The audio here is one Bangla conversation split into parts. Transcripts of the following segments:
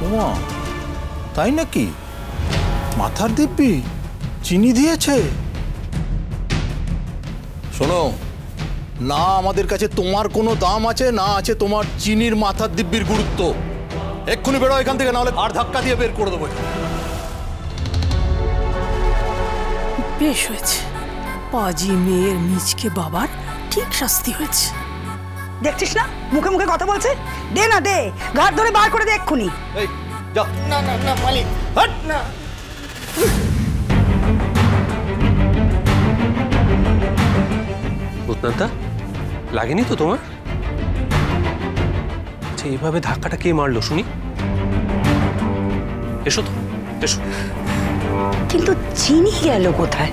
ওমা, তাই নাকি? মাথার দিব্যি চিনি দিয়েছে? শোনো, না আমাদের কাছে তোমার কোনো দাম আছে, না আছে তোমার চিনির মাথার দিব্যির গুরুত্ব। এক্ষুনি বেরো এখান থেকে, নাহলে আর ধাক্কা দিয়ে বের করে দেবো। বেশ হয়েছে, পাজি মেয়ের মিচকে বাবার ঠিক শাস্তি হয়েছে। দেখছিস না মুখে মুখে কথা বলছে? দে না দে, ঘাট ধরে বার করে দে এক্ষুনি। এই যা। না না না মালিক, হাট না। ভূতনাথদা, লাগেনি তো তোমার? আচ্ছা, এইভাবে ধাক্কাটা কে মারলো শুনি? এসো তো, এসো। কিন্তু চিনি গেল কোথায়?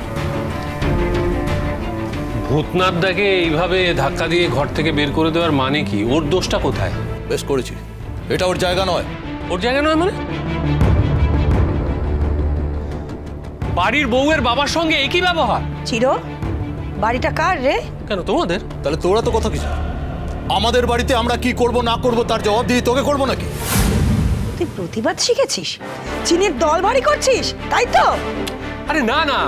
ভূতনাথদাকে এইভাবে ধাক্কা দিয়ে ঘর থেকে বের করে দেওয়ার মানে কি? ওর দোষটা কোথায়? বেশ করেছি, এটা ওর জায়গা নয়। ওর জায়গা নয় মানে? বাড়ির বউয়ের বাবার সঙ্গে একই ব্যবহার। চির, বাড়িটা কার রে? কেন তোমাদের? তাহলে তোরা তো কথা কিছু, আমাদের বাড়িতে আমরা কি করব না করব তার জবাব দিয়ে তোকে করবো নাকি? তুই প্রতিবাদ শিখেছিস, চিনির দল ভারী করছিস, তাই তো? আরে না না,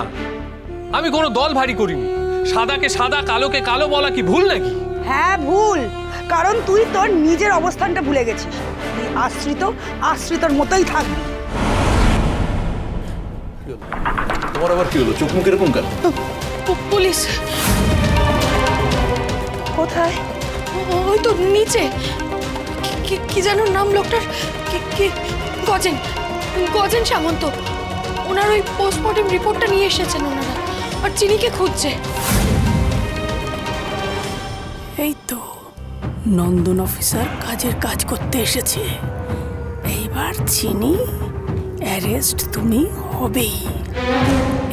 আমি কোনো দল ভারী করিনি। সাদাকে সাদা, কালোকে কালো বলা কি ভুল নাকি? হ্যাঁ ভুল, কারণ তুই তোর নিজের অবস্থানটা ভুলে গেছিস। তুই আশ্রিতর মতোই থাকবি। তোমার আবার কি হলো? চোখ মুখ এরকম কেন? পুলিশ কোথায়? ওই তো নিচে। কি যেন নাম লোকটার? গজেন, গজেন সামন্ত। ওনার ওই পোস্টমর্টেম রিপোর্টটা নিয়ে এসেছেন ওনারা, আর চিনিকে খুঁজছে। এই তো নন্দন অফিসার কাজের কাজ করতে এসেছে। এইবার চিনি অ্যারেস্ট তুমি হবেই।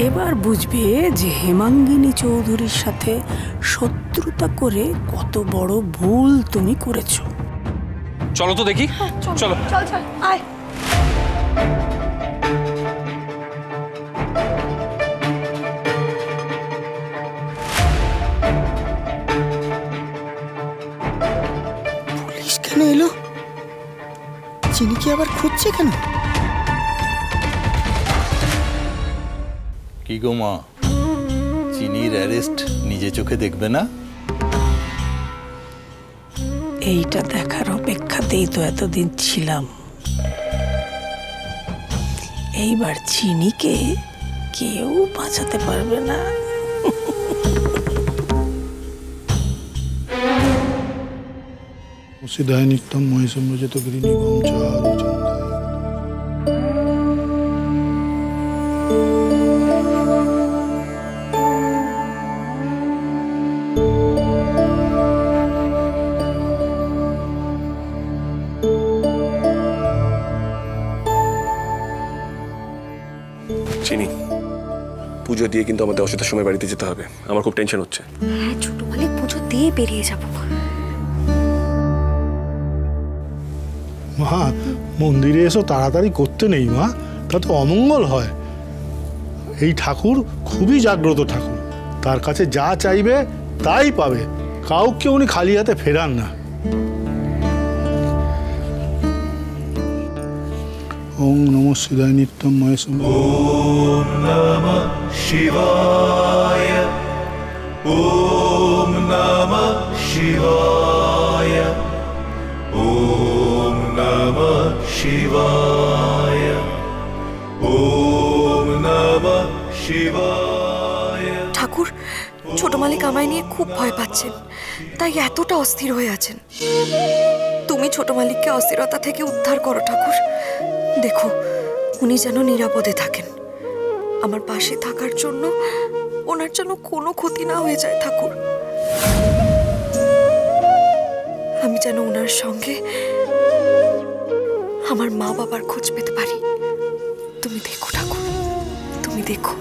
এবার বুঝবে যে হেমাঙ্গিনী চৌধুরীর সাথে শত্রুতা করে কত বড় ভুল তুমি করেছো। চলো তো দেখি। চলো চল চল আয়। পুলিশ কেন এলো? চিনি কি আবার খুঁজছে কেন? কি গো মা, চিনির অ্যারেস্ট নিজে চোখে দেখবে না? এইটা দেখার অপেক্ষাতেই তো এতদিন ছিলাম। এইবার চিনিকে কেউ বাঁচাতে পারবে না। সিদ্ধায় নিত্যম মহেশম্রজিত গিরিনিভম চারুচন্দ্রায়। চিনি, পুজো দিয়ে কিন্তু আমাদের অসুবিধার সময় বাড়িতে যেতে হবে। আমার খুব টেনশন হচ্ছে। হ্যাঁ ছোট মালিক, পুজো দিয়ে বেরিয়ে যাবো। মা, মন্দিরে এসো, তাড়াতাড়ি করতে নেই মা, তা তো অমঙ্গল হয়। এই ঠাকুর খুবই জাগ্রত ঠাকুর, তার কাছে যা চাইবে তাই পাবে, কাউকে উনি খালি হাতে ফেরান না। ওম নমঃ শিবায় নিত্যম মহেশম। ওম নমঃ শিবায়, ওম নমঃ শিবায়, ওম নমঃ শিবায়, ওম নমঃ শিবায়। ঠাকুর, ছোট মালিক আমায় নিয়ে খুব ভয় পাচ্ছেন, তাই এতটা অস্থির হয়ে আছেন। তুমি ছোট মালিককে অস্থিরতা থেকে উদ্ধার করো ঠাকুর। দেখো উনি যেন নিরাপদে থাকেন। আমার পাশে থাকার জন্য ওনার যেন কোনো ক্ষতি না হয়ে যায় ঠাকুর। আমি যেন ওনার সঙ্গে আমার মা বাবার খোঁজ পেতে পারি। তুমি দেখো ঠাকুর, তুমি দেখো।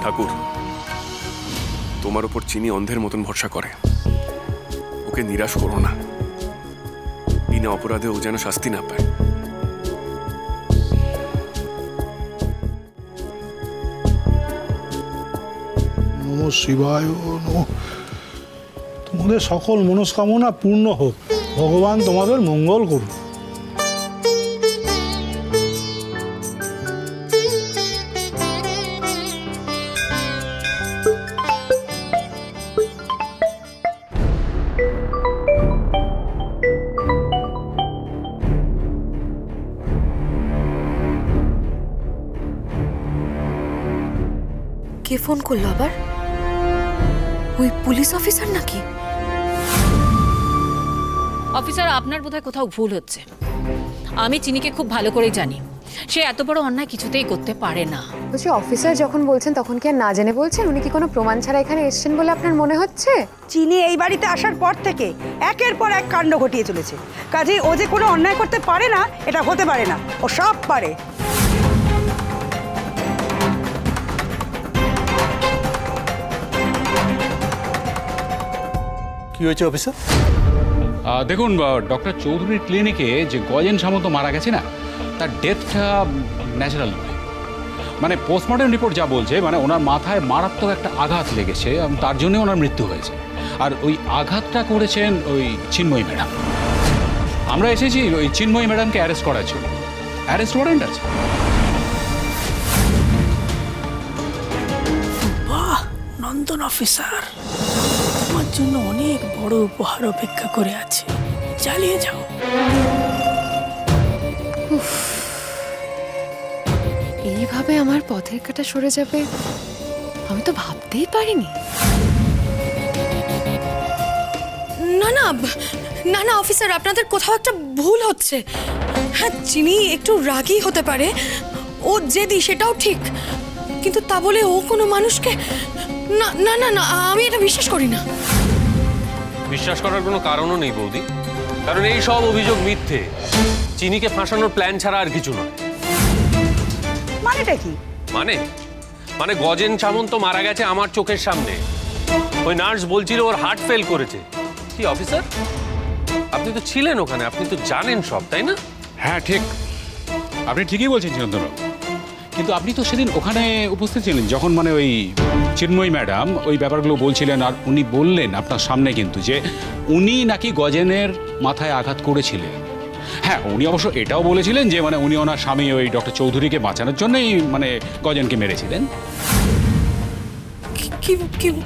ঠাকুর, তোমার উপর চিনি অন্ধের মতন ভরসা করে, ওকে নিরাশ করো না। বিনা অপরাধে ও যেন শাস্তি না পায়। নমঃ শিবায় নমঃ। তোমাদের সকল মনস্কামনা পূর্ণ হোক, ভগবান তোমাদের মঙ্গল করুন। কে ফোন করলো আবার? ওই পুলিশ অফিসার নাকি? অফিসার, আপনার বোধহয় কোথাও ভুল হচ্ছে। আমি চিনিকে খুব ভালো করেই জানি, সে এত বড় অন্যায় কিছুতেই করতে পারে না। বলছি অফিসার যখন বলছেন তখন কি আর না জেনে বলছেন? উনি কি কোনো প্রমাণ ছাড়া এখানে এসেছেন বলে আপনার মনে হচ্ছে? চিনি এই বাড়িতে আসার পর থেকে একের পর এক কাণ্ড ঘটিয়ে চলেছে। কাজেই ও যে কোনো অন্যায় করতে পারে না এটা হতে পারে না, ও সব পারে। কি হয়েছে অফিসার? দেখুন, ডক্টর চৌধুরীর ক্লিনিকে যে গজেন সামন্ত মারা গেছে না, তার ডেথটা ন্যাচারাল নয়। মানে পোস্টমর্টম রিপোর্ট যা বলছে, মানে ওনার মাথায় মারাত্মক একটা আঘাত লেগেছে, তার জন্য ওনার মৃত্যু হয়েছে। আর ওই আঘাতটা করেছেন ওই চিন্ময়ী ম্যাডাম। আমরা এসেছি ওই চিন্ময়ী ম্যাডামকে অ্যারেস্ট করার জন্য। অ্যারেস্ট ওয়ারেন্ট আছে। বাহ নন্দন অফিসার, তোমার জন্য অনেক বড় উপহার অপেক্ষা করে আছে, চালিয়ে যাও। এইভাবে আমার পথের কাঁটা সরে যাবে আমি তো ভাবতেই পারিনি। না না না না অফিসার, আপনাদের কোথাও একটা ভুল হচ্ছে। হ্যাঁ, চিনি একটু রাগী হতে পারে, ও জেদি, সেটাও ঠিক, কিন্তু তা বলে ও কোনো মানুষকে... না না না না, আমি এটা বিশ্বাস করি না। বিশ্বাস করার কোনো কারণও নেই বৌদি, কারণ এই সব অভিযোগ মিথ্যে। চিনিকে ফাঁসানোর প্ল্যান ছাড়া আর কিছু নয়। মানেটা কি? মানে গজেন সামন্ত মারা গেছে আমার চোখের সামনে। ওই নার্স বলছিল ওর হার্ট ফেল করেছে। কি অফিসার, আপনি তো ছিলেন ওখানে, আপনি তো জানেন সব, তাই না? হ্যাঁ ঠিক, আপনি ঠিকই বলছেন চিরন্তনবাবু। কিন্তু আপনি তো সেদিন ওখানে উপস্থিত ছিলেন যখন মানে ওই চিন্ময়ী ম্যাডাম ওই ব্যাপারগুলো বলছিলেন। আর উনি বললেন আপনার সামনে কিন্তু যে উনি নাকি গজেনের মাথায় আঘাত করেছিলেন। হ্যাঁ, উনি অবশ্য এটাও বলেছিলেন যে মানে উনি ওনার স্বামী ওই ডক্টর চৌধুরীকে বাঁচানোর জন্যই মানে গজেনকে মেরেছিলেন।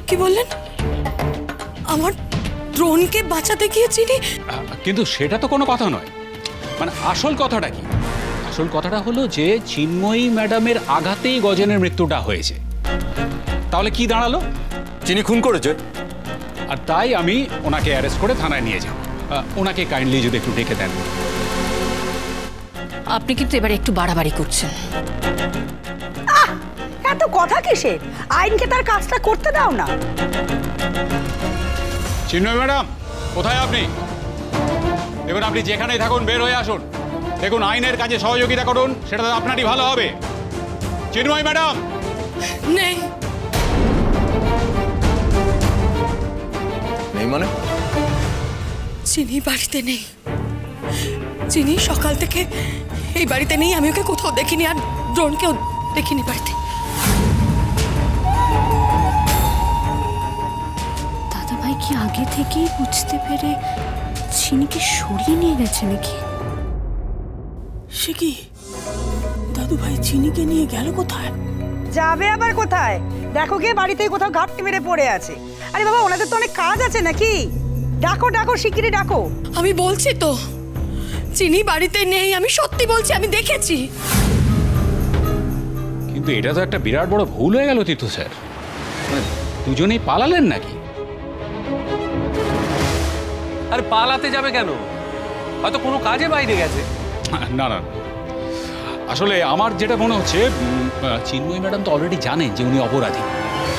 কি বললেন? আমার দ্রোণকে বাঁচাতে গিয়ে চিনি? কিন্তু সেটা তো কোনো কথা নয়। মানে আসল কথাটা কি? আসল কথাটা হলো যে চিন্ময়ী ম্যাডামের আঘাতেই গজেনের মৃত্যুটা হয়েছে। তাহলে কি দাঁড়ালো? চিনি খুন করেছে। আর তাই আমি ওনাকে অ্যারেস্ট করে থানায় নিয়ে যাব। ওনাকে কাইন্ডলি যদি একটু ডেকে দেন। আপনি কিন্তু এবারে একটু বাড়াবাড়ি করছেন। এত কথা কিসের? আইনকে তার কাজটা করতে দাও না। চিন্ময়ী ম্যাডাম, কোথায় আপনি? দেখুন, আপনি যেখানেই থাকুন বের হয়ে আসুন। দেখুন, আইনের কাজে সহযোগিতা করুন, সেটা আপনারই ভালো হবে। চিন্ময়ী ম্যাডাম নেই। নেই মানে? চিনি বাড়িতে নেই। চিনি সকাল থেকে এই বাড়িতে নেই, আমি ওকে কোথাও দেখিনি, আর দ্রোণকেও দেখিনি বাড়িতে। দাদা ভাই কি আগে থেকেই বুঝতে পেরে চিনিকে সরিয়ে নিয়ে গেছে নাকি? সে কি, দাদু ভাই চিনিকে নিয়ে গেল কোথায়? যাবে আবার কোথায়? দেখো গিয়ে বাড়িতেই কোথাও ঘাপটি মেরে পড়ে আছে। আরে বাবা, ওনাদের তো অনেক কাজ আছে নাকি? ডাকো ডাকো, শিগগিরই ডাকো। আমি বলছি তো চিনি বাড়িতে নেই, আমি সত্যি বলছি, আমি দেখেছি। কিন্তু এটা তো একটা বিরাট বড় ভুল হয়ে গেল তীর্থ স্যার। দুজনেই পালালেন নাকি? আরে পালাতে যাবে কেন? হয়তো কোনো কাজে বাইরে গেছে। না না, আসলে আমার যেটা মনে হচ্ছে চিন্ময়ী ম্যাডাম তো অলরেডি জানেন যে উনি অপরাধী,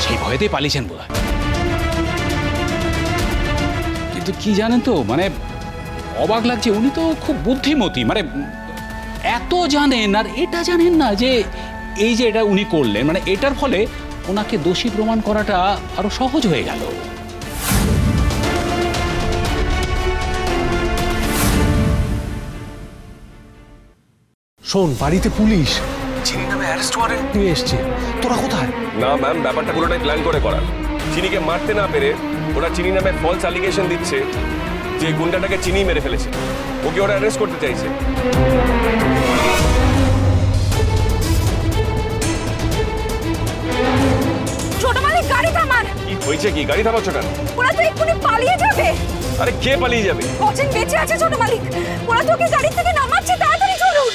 সেই ভয়েতেই পালিয়েছেন বোধহয়। কিন্তু কি জানেন তো, মানে অবাক লাগছে, উনি তো খুব বুদ্ধিমতী, মানে এত জানেন আর এটা জানেন না যে এই যে এটা উনি করলেন, মানে এটার ফলে ওনাকে দোষী প্রমাণ করাটা আরো সহজ হয়ে গেল। শোন, বাড়িতে পুলিশ চিনি নামে অ্যারেস্ট ওয়ারেন্ট নিয়ে এসছে। তোরা কোথায়? না ম্যাম, ব্যাপারটা পুরোটাই প্ল্যান করে করা। চিনিকে মারতে না পেরে ওরা চিনি নামে ফলস অ্যালিগেশন দিচ্ছে যে গুন্ডাটাকে চিনি মেরে ফেলেছে, ওকে ওরা অ্যারেস্ট করতে চাইছে। ছোট মালিক গাড়ি থামান। কি হয়েছে? কি গাড়ি থামাচ্ছ কেন? ওরা তো এক্ষুনি পালিয়ে যাবে। আরে কে পালিয়ে যাবে? গজেন বেঁচে আছে ছোট মালিক, ওরা তোকে গাড়ি থেকে নামাচ্ছে, তাড়াতাড়ি চলুন।